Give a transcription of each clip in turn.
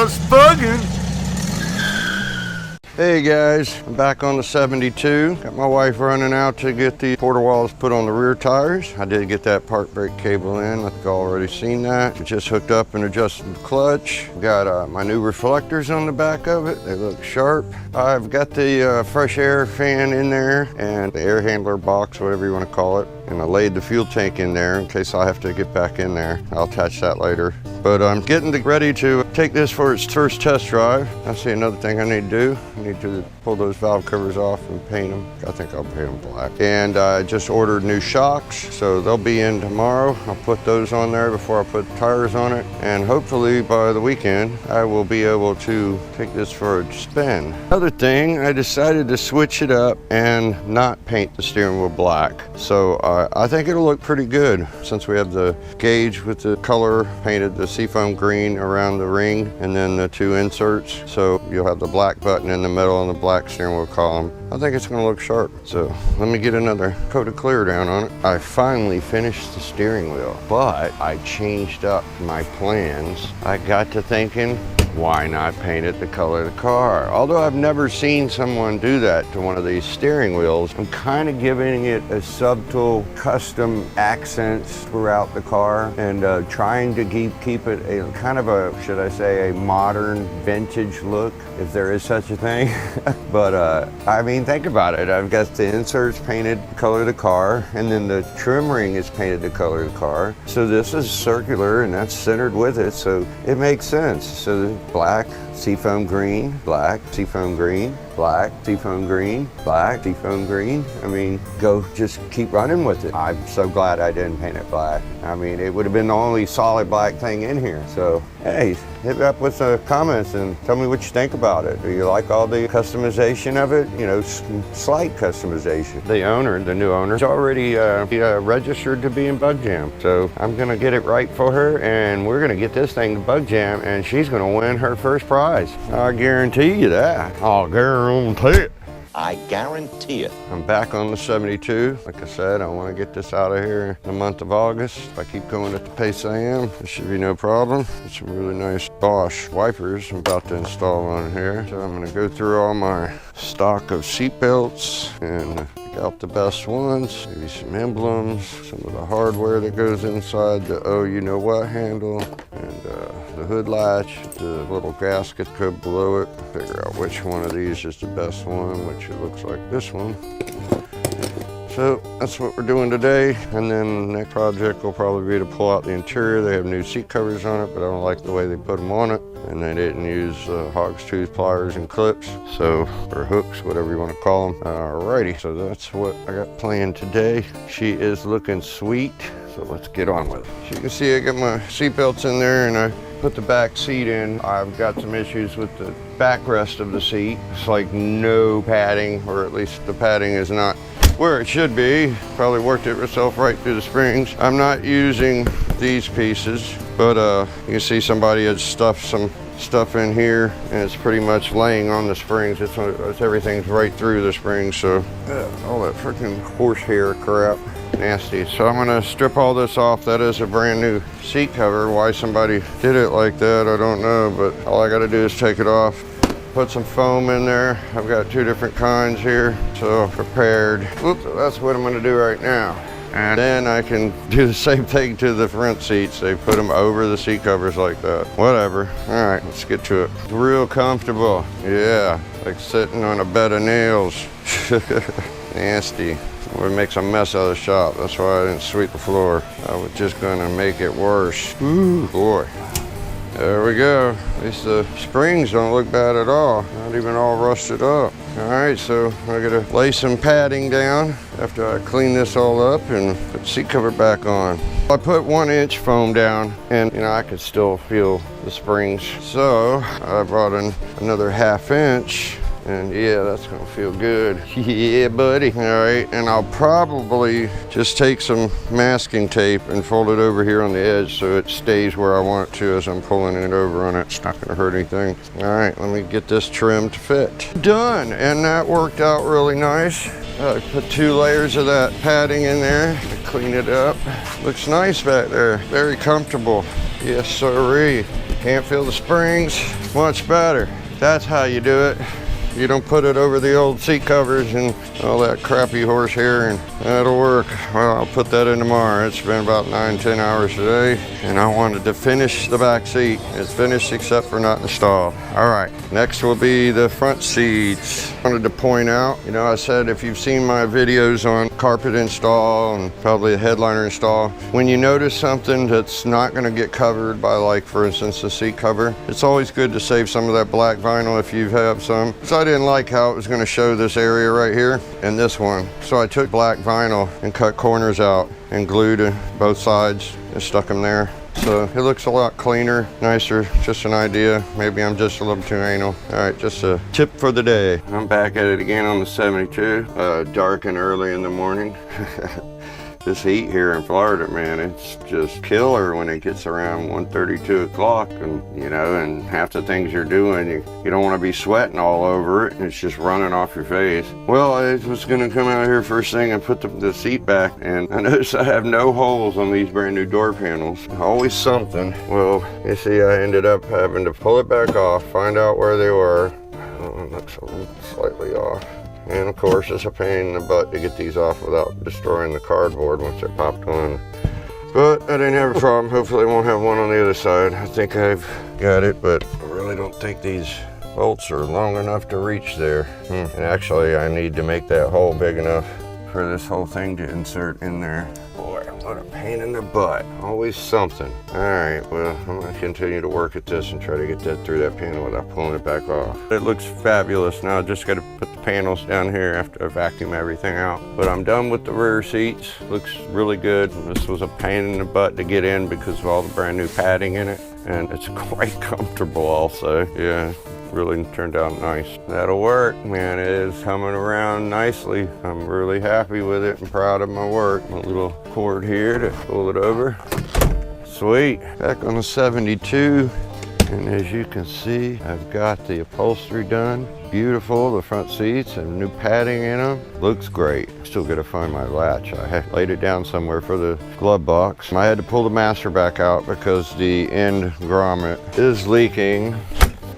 just bugging. Hey guys, I'm back on the 72. Got my wife running out to get the quarter walls put on the rear tires. I did get that park brake cable in. I think you've already seen that. We just hooked up an adjustable clutch. Got my new reflectors on the back of it. They look sharp. I've got the fresh air fan in there and the air handler box, whatever you want to call it. And I laid the fuel tank in there in case I have to get back in there. I'll attach that later. But I'm getting ready to take this for its first test drive. I see another thing I need to do. I need to pull those valve covers off and paint them. I think I'll paint them black. And I just ordered new shocks, so they'll be in tomorrow. I'll put those on there before I put tires on it. And hopefully by the weekend, I will be able to take this for a spin. Another thing, I decided to switch it up and not paint the steering wheel black. So I think it'll look pretty good since we have the gauge with the color painted the seafoam green around the ring and then the two inserts. So you'll have the black button in the middle and the black steering wheel column. I think it's gonna look sharp. So let me get another coat of clear down on it. I finally finished the steering wheel, but I changed up my plans. I got to thinking, why not paint it the color of the car? Although I've never seen someone do that to one of these steering wheels, I'm kind of giving it a subtle custom accents throughout the car and trying to keep it a kind of a, should I say, a modern vintage look, if there is such a thing. But I mean, think about it. I've got the inserts painted the color of the car, and then the trim ring is painted the color of the car. So this is circular and that's centered with it, so it makes sense. So black, seafoam green, black, seafoam green, black, seafoam green, black, seafoam green. I mean, go just keep running with it. I'm so glad I didn't paint it black. I mean, it would have been the only solid black thing in here. So, hey, hit me up with the comments and tell me what you think about it. Do you like all the customization of it? You know, slight customization. The owner, the new owner, is already registered to be in Bug Jam. So I'm gonna get it right for her and we're gonna get this thing to Bug Jam and she's gonna win her first prize. I guarantee you that. I'll guarantee it. I guarantee it. I'm back on the 72. Like I said, I want to get this out of here in the month of August. If I keep going at the pace I am, there should be no problem. There's some really nice Bosch wipers I'm about to install on here. So I'm going to go through all my stock of seat belts and pick out the best ones. Maybe some emblems, some of the hardware that goes inside the oh you know what handle, and the hood latch, the little gasket go below it. Figure out which one of these is the best one, which it looks like this one. So that's what we're doing today. And then the next project will probably be to pull out the interior. They have new seat covers on it, but I don't like the way they put them on it. And they didn't use hog's tooth pliers and clips, so, or hooks, whatever you want to call them. Alrighty, so that's what I got planned today. She is looking sweet, so let's get on with it. As you can see, I got my seat belts in there and I put the back seat in. I've got some issues with the backrest of the seat. It's like no padding, or at least the padding is not where it should be. Probably worked itself right through the springs. I'm not using these pieces, but you can see somebody had stuffed some stuff in here and it's pretty much laying on the springs. It's everything's right through the springs, so all that freaking horsehair crap. Nasty. So I'm gonna strip all this off. That is a brand new seat cover. Why somebody did it like that, I don't know, but all I gotta do is take it off, put some foam in there. I've got two different kinds here, so prepared. Oops, that's what I'm gonna do right now. And then I can do the same thing to the front seats. They put them over the seat covers like that. Whatever. All right, let's get to it. Real comfortable. Yeah, like sitting on a bed of nails. Nasty. It makes a mess out of the shop. That's why I didn't sweep the floor. I was just gonna make it worse. Ooh, boy. There we go. At least the springs don't look bad at all. Not even all rusted up. All right, so I gotta lay some padding down after I clean this all up and put the seat cover back on. I put 1 inch foam down and I could still feel the springs. So I brought in another 1/2 inch. And yeah, that's gonna feel good. Yeah, buddy. All right, and I'll probably just take some masking tape and fold it over here on the edge so it stays where I want it to as I'm pulling it over on it. It's not gonna hurt anything. All right, let me get this trim to fit. Done, and that worked out really nice. I put 2 layers of that padding in there to clean it up. Looks nice back there, very comfortable. Yes, sirree. Can't feel the springs. Much better. That's how you do it. You don't put it over the old seat covers and all that crappy horsehair, and that'll work. Well, I'll put that in tomorrow. It's been about 9-10 hours today, and I wanted to finish the back seat. It's finished except for not installed. All right, next will be the front seats. I wanted to point out, you know, I said if you've seen my videos on carpet install and probably a headliner install, when you notice something that's not gonna get covered by, like, for instance, the seat cover, it's always good to save some of that black vinyl if you have some. So I didn't like how it was gonna show this area right here and this one. So I took black vinyl and cut corners out and glued both sides and stuck them there. So it looks a lot cleaner, nicer. Just an idea. Maybe I'm just a little too anal. All right, just a tip for the day. I'm back at it again on the 72, dark and early in the morning. This heat here in Florida, man, it's just killer when it gets around 1:30, 2 o'clock, and you know, and half the things you're doing, you don't want to be sweating all over it, and it's just running off your face. Well, I was gonna come out here first thing and put the seat back, and I noticed I have no holes on these brand new door panels. Always something. Well, you see, I ended up having to pull it back off, find out where they were. Oh, it looks a little slightly off. And of course, it's a pain in the butt to get these off without destroying the cardboard once they're popped on. But I didn't have a problem. Hopefully I won't have one on the other side. I think I've got it, but I really don't think these bolts are long enough to reach there. And actually, I need to make that hole big enough for this whole thing to insert in there. Boy, what a pain in the butt. Always something. All right, well, I'm gonna continue to work at this and try to get that through that panel without pulling it back off. It looks fabulous. Now I just gotta put the panels down here after I vacuum everything out. But I'm done with the rear seats. Looks really good. This was a pain in the butt to get in because of all the brand new padding in it. And it's quite comfortable also. Yeah. Really turned out nice. That'll work, man. It is coming around nicely. I'm really happy with it and proud of my work. My little cord here to pull it over. Sweet. Back on the 72, and as you can see, I've got the upholstery done. Beautiful. The front seats have new padding in them. Looks great. Still gotta find my latch. I had laid it down somewhere for the glove box. I had to pull the master back out because the end grommet is leaking.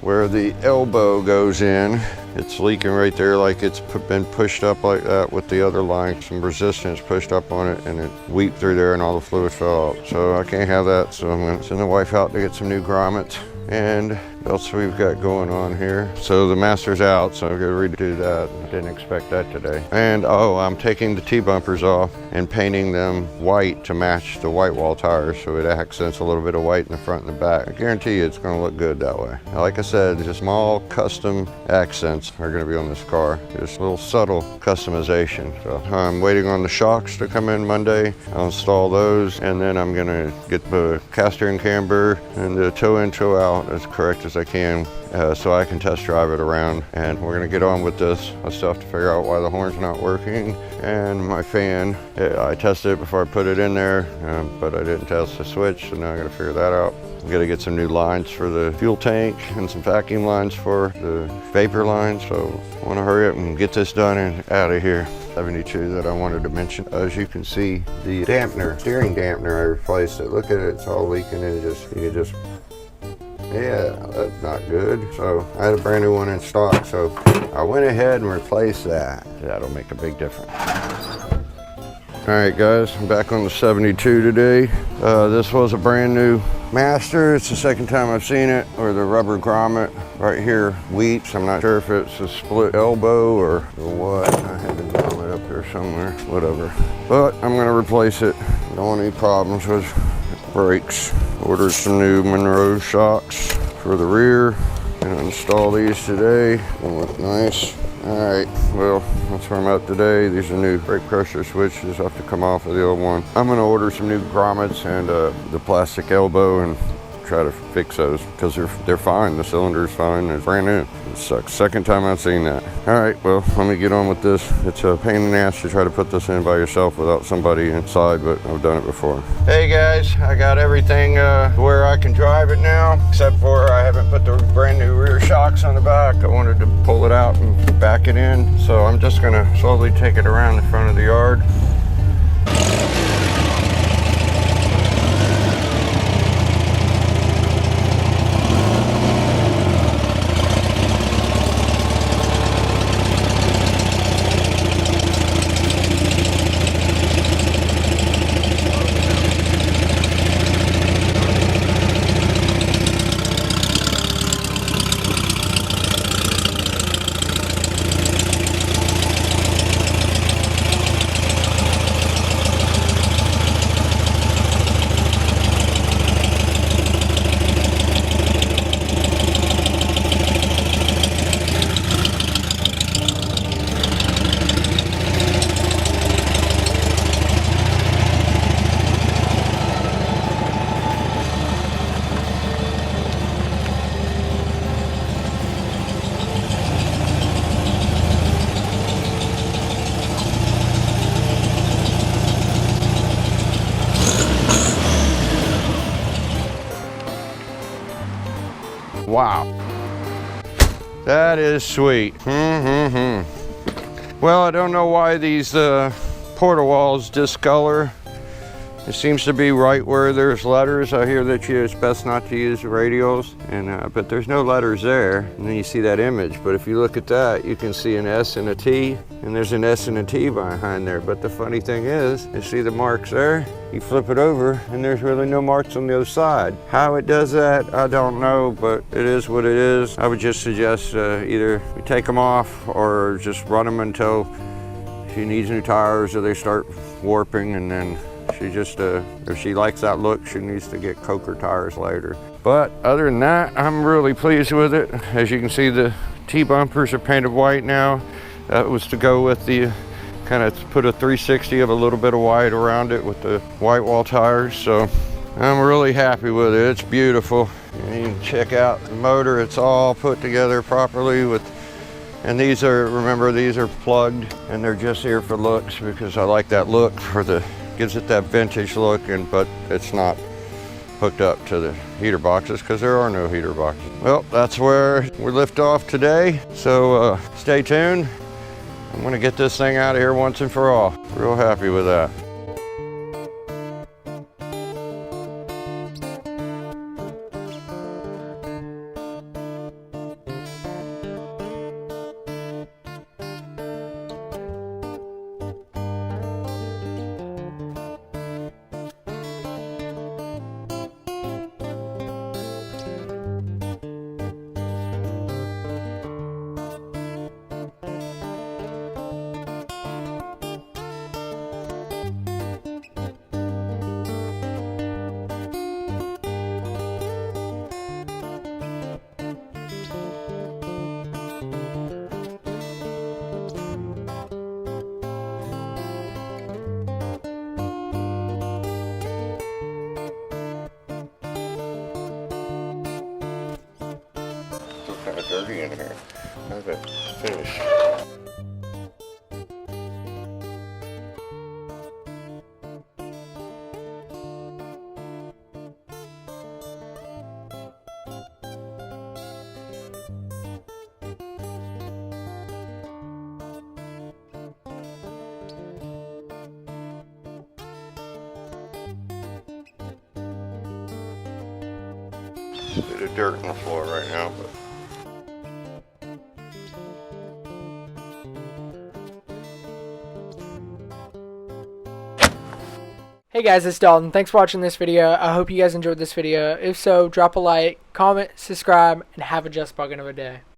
Where the elbow goes in, it's leaking right there, like it's been pushed up like that with the other line. Some resistance pushed up on it, and it weeped through there and all the fluid fell out. So I can't have that, so I'm gonna send the wife out to get some new grommets. And what else we've got going on here? So the master's out, so I'm gonna redo that. I didn't expect that today. And oh, I'm taking the T-bumpers off and painting them white to match the white wall tires, so it accents a little bit of white in the front and the back. I guarantee you it's gonna look good that way. Like I said, just small custom accents are gonna be on this car. Just a little subtle customization. So I'm waiting on the shocks to come in Monday. I'll install those, and then I'm gonna get the caster and camber and the toe in, toe out as correct as I can, so I can test drive it around, and we're gonna get on with this. I still have to figure out why the horn's not working, and my fan, I tested it before I put it in there, but I didn't test the switch, so now I gotta figure that out. I'm gonna get some new lines for the fuel tank and some vacuum lines for the vapor line, so I wanna hurry up and get this done and out of here. 72 that I wanted to mention. As you can see, the dampener, steering dampener, I replaced it. Look at it, it's all leaking, and you can just yeah, that's not good. So I had a brand new one in stock, so I went ahead and replaced that. That'll make a big difference. All right, guys, I'm back on the 72 today. This was a brand new master. It's the second time I've seen it, or the rubber grommet right here weeps. I'm not sure if it's a split elbow or what. I had the grommet up here somewhere, whatever. But I'm gonna replace it. Don't want any problems with brakes. Ordered some new Monroe shocks for the rear. Gonna install these today. They look nice. All right, well, that's where I'm at today. These are new brake pressure switches. I have to come off of the old one. I'm gonna order some new grommets and the plastic elbow and try to fix those because they're fine. The cylinder's fine. It's brand new. It sucks. Second time I've seen that. All right, well, let me get on with this. It's a pain in the ass to try to put this in by yourself without somebody inside, but I've done it before. Hey guys, I got everything where I can drive it now, except for I haven't put the brand new rear shocks on the back. I wanted to pull it out and back it in, so I'm just gonna slowly take it around the front of the yard. Wow. That is sweet. Well, I don't know why these porta walls discolor. It seems to be right where there's letters. I hear that it's best not to use radials, but there's no letters there. And then you see that image. But if you look at that, you can see an S and a T, and there's an S and a T behind there. But the funny thing is, you see the marks there? You flip it over, and there's really no marks on the other side. How it does that, I don't know, but it is what it is. I would just suggest either we take them off or just run them until she needs new tires or they start warping, and then she just, if she likes that look, she needs to get Coker tires later. But other than that, I'm really pleased with it. As you can see, the T-bumpers are painted white now. That was to go with the, kind of put a 360 of a little bit of white around it with the white wall tires. So I'm really happy with it. It's beautiful. And you can check out the motor. It's all put together properly with, and these are, remember, these are plugged and they're just here for looks because I like that look for the, gives it that vintage look, but it's not hooked up to the heater boxes because there are no heater boxes. Well, that's where we lift off today. So stay tuned. I'm gonna get this thing out of here once and for all. Real happy with that. Kind of dirty in here. How's it finished? Bit of dirt on the floor right now, but hey guys, it's Dalton. Thanks for watching this video. I hope you guys enjoyed this video. If so, drop a like, comment, subscribe, and have a just buggin' of a day.